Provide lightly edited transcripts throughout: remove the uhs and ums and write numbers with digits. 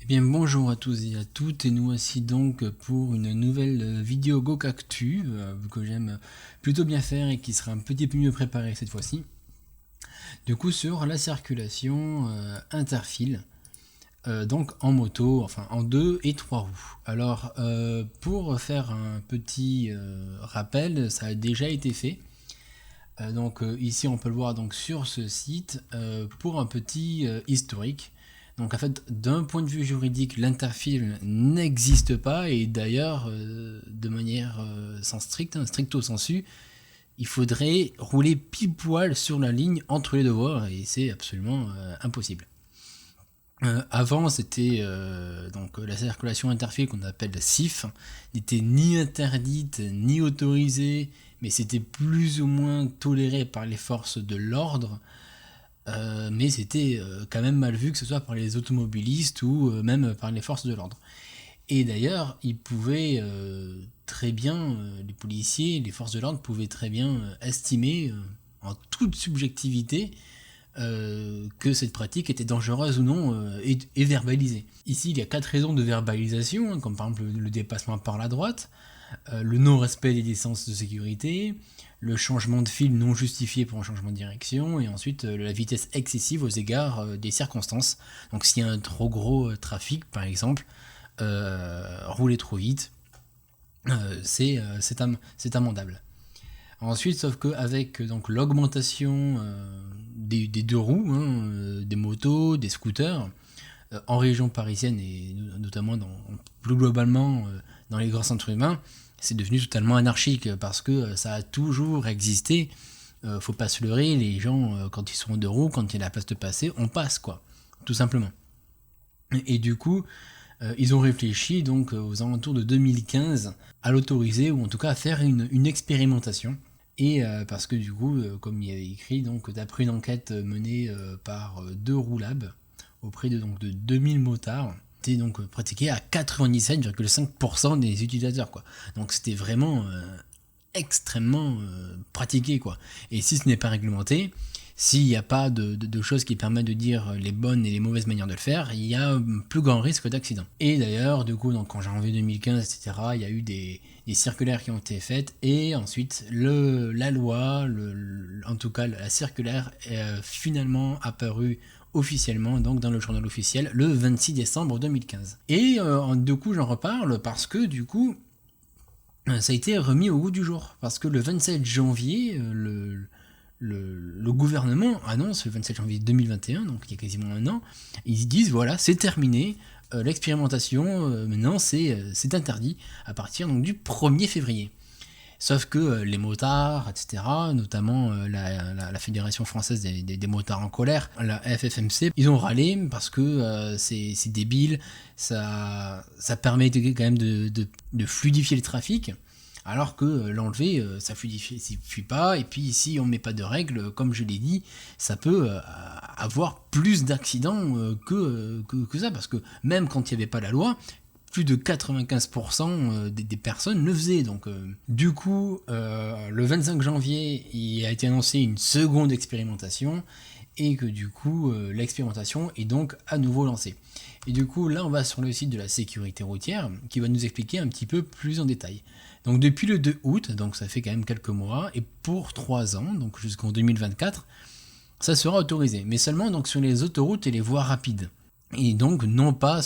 Eh bien bonjour à tous et à toutes, et nous voici donc pour une nouvelle vidéo GoCactu que j'aime plutôt bien faire et qui sera un petit peu mieux préparée cette fois-ci. Du coup sur la circulation interfile, donc en moto, enfin en 2 et 3 roues. Alors pour faire un petit rappel, ça a déjà été fait. Donc ici on peut le voir donc sur ce site pour un petit historique. Donc en fait d'un point de vue juridique l'interfile n'existe pas, et d'ailleurs de manière sans stricto sensu, il faudrait rouler pile poil sur la ligne entre les deux voies et c'est absolument impossible. Avant c'était donc la circulation interfile qu'on appelle la CIF n'était ni interdite ni autorisée, mais c'était plus ou moins toléré par les forces de l'ordre, mais c'était quand même mal vu, que ce soit par les automobilistes ou même par les forces de l'ordre. Et d'ailleurs, ils pouvaient très bien, les policiers, les forces de l'ordre pouvaient très bien estimer en toute subjectivité que cette pratique était dangereuse ou non, et verbalisée. Ici, il y a 4 raisons de verbalisation, hein, comme par exemple le dépassement par la droite, le non-respect des distances de sécurité, le changement de fil non justifié pour un changement de direction, et ensuite la vitesse excessive aux égards des circonstances. Donc s'il y a un trop gros trafic, par exemple, rouler trop vite, c'est amendable. Ensuite, sauf qu'avec donc l'augmentation des deux roues, hein, des motos, des scooters, en région parisienne et notamment plus globalement dans les grands centres urbains, c'est devenu totalement anarchique parce que ça a toujours existé. Faut pas se leurrer, les gens quand ils sont en deux roues, quand il y a la place de passer, on passe quoi, tout simplement. Et du coup, ils ont réfléchi donc aux alentours de 2015 à l'autoriser, ou en tout cas à faire une expérimentation. Et parce que du coup, comme il y avait écrit, donc d'après une enquête menée par Deux Roues Lab auprès de 2000 motards, c'était donc pratiqué à 97,5% des utilisateurs, quoi. Donc c'était vraiment extrêmement pratiqué, quoi. Et si ce n'est pas réglementé, s'il n'y a pas de choses qui permettent de dire les bonnes et les mauvaises manières de le faire, il y a un plus grand risque d'accident. Et d'ailleurs, du coup, donc, en janvier 2015, etc., il y a eu des circulaires qui ont été faites, et ensuite la loi, en tout cas la circulaire, est finalement apparue officiellement donc dans le journal officiel le 26 décembre 2015. Et du coup, j'en reparle parce que du coup, ça a été remis au goût du jour. Parce que le 27 janvier, le gouvernement annonce, le 27 janvier 2021, donc il y a quasiment un an, ils disent voilà, c'est terminé, l'expérimentation, maintenant c'est interdit à partir donc, du 1er février. Sauf que les motards, etc., notamment la Fédération française des motards en colère, la FFMC, ils ont râlé parce que c'est débile, ça permet quand même de fluidifier le trafic, alors que l'enlever, ça fluidifie pas, et puis si on met pas de règles, comme je l'ai dit, ça peut avoir plus d'accidents que ça, parce que même quand il n'y avait pas la loi, plus de 95% des personnes le faisaient. Donc, du coup, le 25 janvier, il a été annoncé une seconde expérimentation, et que du coup, l'expérimentation est donc à nouveau lancée. Et du coup, là, on va sur le site de la sécurité routière, qui va nous expliquer un petit peu plus en détail. Donc, depuis le 2 août, donc ça fait quand même quelques mois, et pour 3 ans, donc jusqu'en 2024, ça sera autorisé, mais seulement donc sur les autoroutes et les voies rapides. Et donc non pas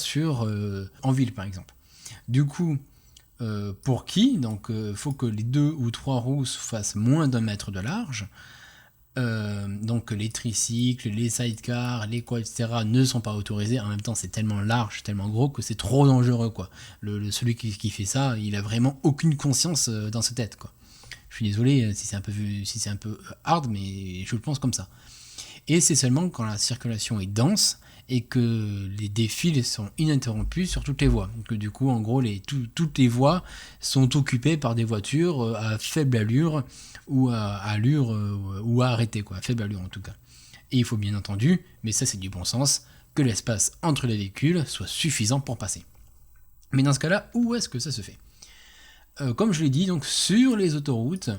en ville par exemple. Du coup, pour qui, donc faut que les 2 ou 3 roues fassent moins d'1 mètre de large. Donc les tricycles, les sidecars, les quads, etc. ne sont pas autorisés. En même temps, c'est tellement large, tellement gros que c'est trop dangereux, quoi. Celui qui fait ça, il a vraiment aucune conscience dans sa tête, quoi. Je suis désolé si c'est un peu hard, mais je le pense comme ça. Et c'est seulement quand la circulation est dense et que les défiles sont ininterrompus sur toutes les voies. Que du coup, en gros, toutes les voies sont occupées par des voitures à faible allure ou à allure ou à arrêter, quoi, à faible allure en tout cas. Et il faut bien entendu, mais ça c'est du bon sens, que l'espace entre les véhicules soit suffisant pour passer. Mais dans ce cas-là, où est-ce que ça se fait ? Comme je l'ai dit, donc sur les autoroutes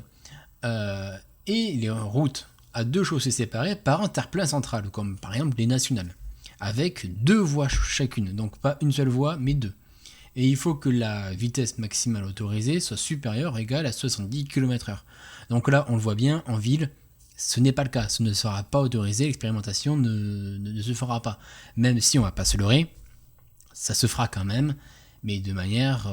et les routes à 2 chaussées séparées par un terre-plein central, comme par exemple les nationales, avec 2 voies chacune, donc pas une seule voie, mais 2. Et il faut que la vitesse maximale autorisée soit supérieure ou égale à 70 km/h. Donc là, on le voit bien, en ville, ce n'est pas le cas, ce ne sera pas autorisé, l'expérimentation ne se fera pas. Même si on ne va pas se leurrer, ça se fera quand même, mais de manière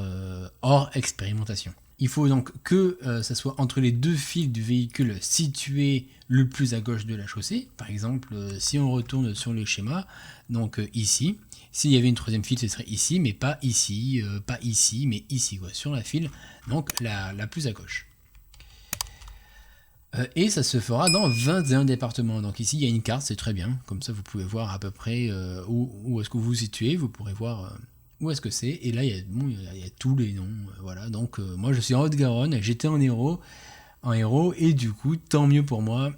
hors expérimentation. Il faut donc que ça soit entre les 2 fils du véhicule situés le plus à gauche de la chaussée. Par exemple, si on retourne sur le schéma, donc ici, s'il y avait une 3e file, ce serait ici, mais pas ici, mais ici, quoi, sur la file, donc la plus à gauche. Et ça se fera dans 21 départements. Donc ici, il y a une carte, c'est très bien. Comme ça, vous pouvez voir à peu près où est-ce que vous vous situez. Vous pourrez voir où est-ce que c'est. Et là, il y a tous les noms. Voilà. Donc moi, je suis en Haute-Garonne. J'étais en héros. Et du coup, tant mieux pour moi.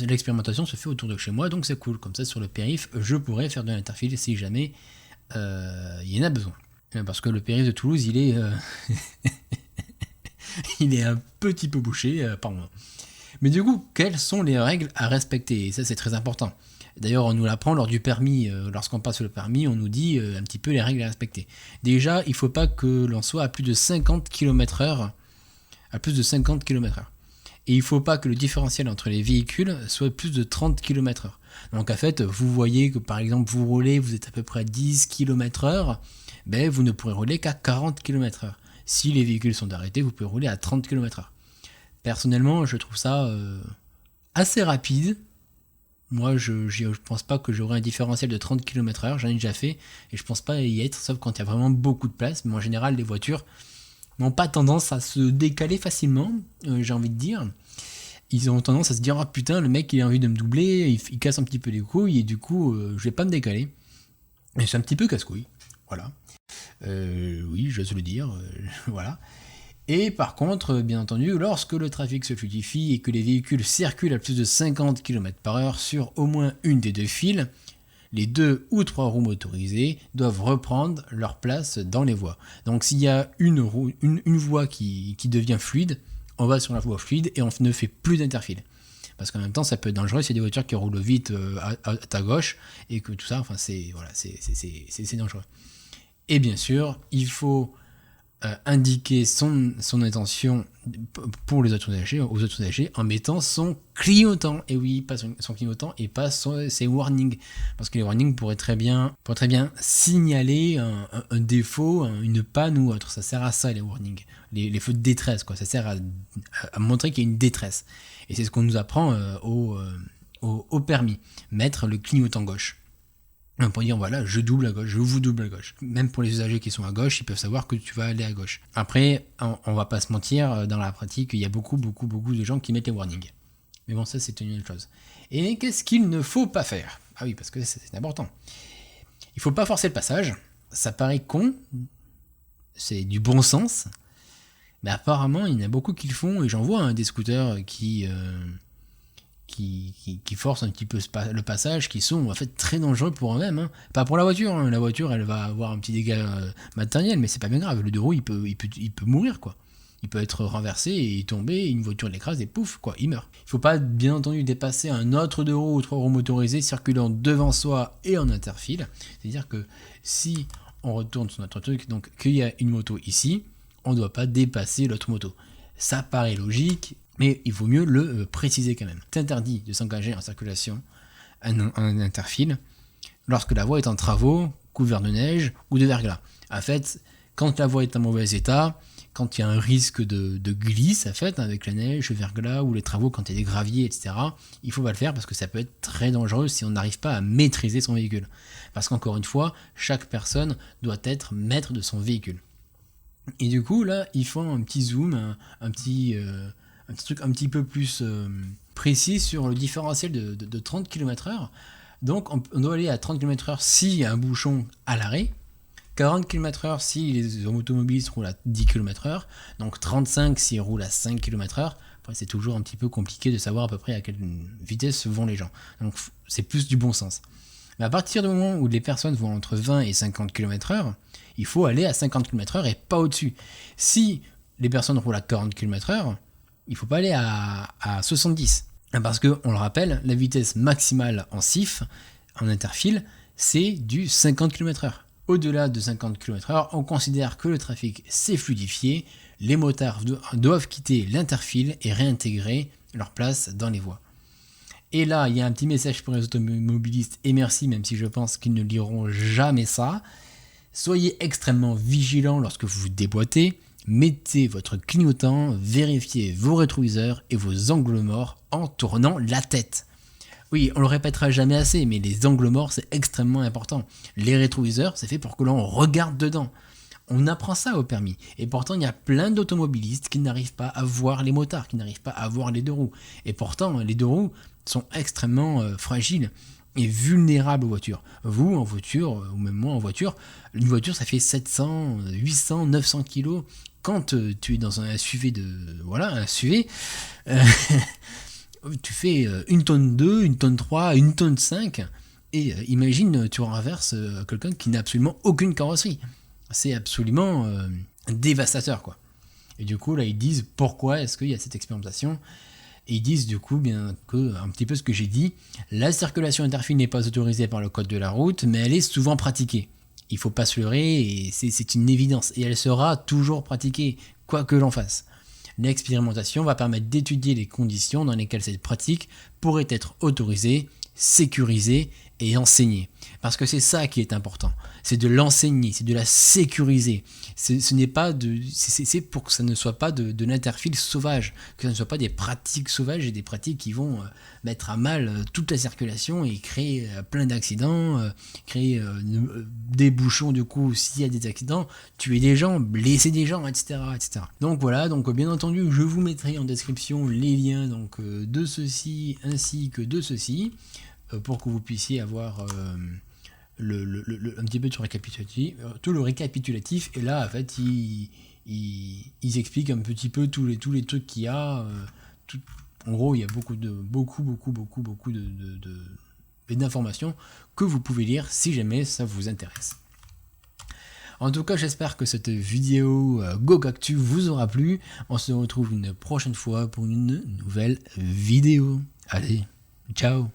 L'expérimentation se fait autour de chez moi. Donc c'est cool. Comme ça, sur le périph', je pourrais faire de l'interfile si jamais il y en a besoin. Parce que le périph' de Toulouse, il est, il est un petit peu bouché par moi. Mais du coup, quelles sont les règles à respecter? Et ça, c'est très important. D'ailleurs, on nous l'apprend lors du permis. Lorsqu'on passe le permis, on nous dit un petit peu les règles à respecter. Déjà, il ne faut pas que l'on soit à plus de 50 km/h. À plus de 50 km/h. Et il ne faut pas que le différentiel entre les véhicules soit plus de 30 km/h. Donc en fait, vous voyez que par exemple, vous roulez, vous êtes à peu près à 10 km/h, ben, vous ne pourrez rouler qu'à 40 km/h. Si les véhicules sont arrêtés, vous pouvez rouler à 30 km/h. Personnellement, je trouve ça assez rapide. Moi, je ne pense pas que j'aurai un différentiel de 30 km/h, j'en ai déjà fait, et je pense pas y être, sauf quand il y a vraiment beaucoup de place. Mais en général, les voitures n'ont pas tendance à se décaler facilement, j'ai envie de dire. Ils ont tendance à se dire, ah putain, le mec il a envie de me doubler, il casse un petit peu les couilles, et du coup, je vais pas me décaler. Et c'est un petit peu casse-couille, voilà. Oui, j'ose le dire, voilà. Et par contre, bien entendu, lorsque le trafic se fluidifie et que les véhicules circulent à plus de 50 km/h sur au moins une des 2 files, les 2 ou 3 roues motorisées doivent reprendre leur place dans les voies. Donc s'il y a une voie qui devient fluide, on va sur la voie fluide et on ne fait plus d'interfile. Parce qu'en même temps, ça peut être dangereux, c'est des voitures qui roulent vite à ta gauche, et que tout ça, enfin, c'est dangereux. Et bien sûr, il faut indiquer son intention pour les autres usagers en mettant son clignotant. Et oui, pas son clignotant et pas ses warnings. Parce que les warnings pourraient très bien signaler un défaut, une panne ou autre. Ça sert à ça, les warnings. Les feux de détresse, quoi. Ça sert à montrer qu'il y a une détresse. Et c'est ce qu'on nous apprend au permis. Mettre le clignotant gauche. Pour dire voilà, je double à gauche, je vous double à gauche. Même pour les usagers qui sont à gauche, ils peuvent savoir que tu vas aller à gauche. Après, on va pas se mentir, dans la pratique, il y a beaucoup de gens qui mettent les warnings. Mais bon, ça c'est une autre chose. Et qu'est-ce qu'il ne faut pas faire? Ah oui, parce que c'est important. Il faut pas forcer le passage. Ça paraît con, c'est du bon sens. Mais apparemment, il y en a beaucoup qui le font, et j'en vois des scooters qui forcent un petit peu le passage, qui sont en fait très dangereux pour eux-mêmes. Hein. Pas pour la voiture, hein. La voiture elle va avoir un petit dégât matériel, mais c'est pas bien grave. Le 2 roues il peut mourir, quoi. Il peut être renversé et tomber, une voiture l'écrase et pouf, quoi, il meurt. Il faut pas bien entendu dépasser un autre 2 roues ou 3 roues motorisés circulant devant soi et en interfile. C'est-à-dire que si on retourne sur notre truc, donc qu'il y a une moto ici, on ne doit pas dépasser l'autre moto. Ça paraît logique, mais il vaut mieux le préciser quand même. C'est interdit de s'engager en circulation en interfile lorsque la voie est en travaux, couverte de neige ou de verglas. En fait, quand la voie est en mauvais état, quand il y a un risque de glisse, en fait, avec la neige, le verglas ou les travaux, quand il y a des graviers, etc., il faut pas le faire parce que ça peut être très dangereux si on n'arrive pas à maîtriser son véhicule. Parce qu'encore une fois, chaque personne doit être maître de son véhicule. Et du coup, là, ils font un petit zoom, un petit truc un petit peu plus précis sur le différentiel de 30 km/h. Donc on doit aller à 30 km/h s'il y a un bouchon à l'arrêt, 40 km/h si les automobilistes roulent à 10 km/h, donc 35 s'ils roulent à 5 km/h. Après, c'est toujours un petit peu compliqué de savoir à peu près à quelle vitesse vont les gens. Donc c'est plus du bon sens. Mais à partir du moment où les personnes vont entre 20 et 50 km/h, il faut aller à 50 km/h et pas au-dessus. Si les personnes roulent à 40 km/h, il ne faut pas aller à 70. Parce que, on le rappelle, la vitesse maximale en SIF, en interfile, c'est du 50 km/h. Au-delà de 50 km/h, on considère que le trafic s'est fluidifié, les motards doivent quitter l'interfile et réintégrer leur place dans les voies. Et là, il y a un petit message pour les automobilistes, et merci, même si je pense qu'ils ne liront jamais ça. Soyez extrêmement vigilants lorsque vous déboîtez, mettez votre clignotant, vérifiez vos rétroviseurs et vos angles morts en tournant la tête. Oui, on le répétera jamais assez, mais les angles morts, c'est extrêmement important. Les rétroviseurs, c'est fait pour que l'on regarde dedans. On apprend ça au permis. Et pourtant, il y a plein d'automobilistes qui n'arrivent pas à voir les motards, qui n'arrivent pas à voir les deux roues. Et pourtant, les deux roues sont extrêmement fragiles et vulnérables aux voitures. Vous, en voiture, ou même moi en voiture, une voiture, ça fait 700, 800, 900 kilos. Quand tu es dans un SUV un SUV, tu fais 1 tonne 2, 1 tonne 3, 1 tonne 5, et imagine, tu renverses quelqu'un qui n'a absolument aucune carrosserie. C'est absolument dévastateur, quoi. Et du coup, là, ils disent pourquoi est-ce qu'il y a cette expérimentation. Et ils disent du coup bien que, un petit peu ce que j'ai dit, la circulation interfile n'est pas autorisée par le code de la route, mais elle est souvent pratiquée. Il ne faut pas se leurrer, et c'est une évidence. Et elle sera toujours pratiquée, quoi que l'on fasse. L'expérimentation va permettre d'étudier les conditions dans lesquelles cette pratique pourrait être autorisée, sécurisée et enseignée. Parce que c'est ça qui est important. C'est de l'enseigner, c'est de la sécuriser. C'est pour que ça ne soit pas de l'interfile sauvage, que ça ne soit pas des pratiques sauvages et des pratiques qui vont mettre à mal toute la circulation et créer plein d'accidents, créer des bouchons du coup s'il y a des accidents, tuer des gens, blesser des gens, etc., etc. Donc voilà, donc bien entendu, je vous mettrai en description les liens donc, de ceci ainsi que de ceci pour que vous puissiez avoir un petit peu tout le récapitulatif, et là en fait ils expliquent un petit peu tous les trucs qu'il y a, en gros il y a beaucoup d'informations que vous pouvez lire si jamais ça vous intéresse. En tout cas, j'espère que cette vidéo GoCactu vous aura plu. On se retrouve une prochaine fois pour une nouvelle vidéo. Allez, ciao!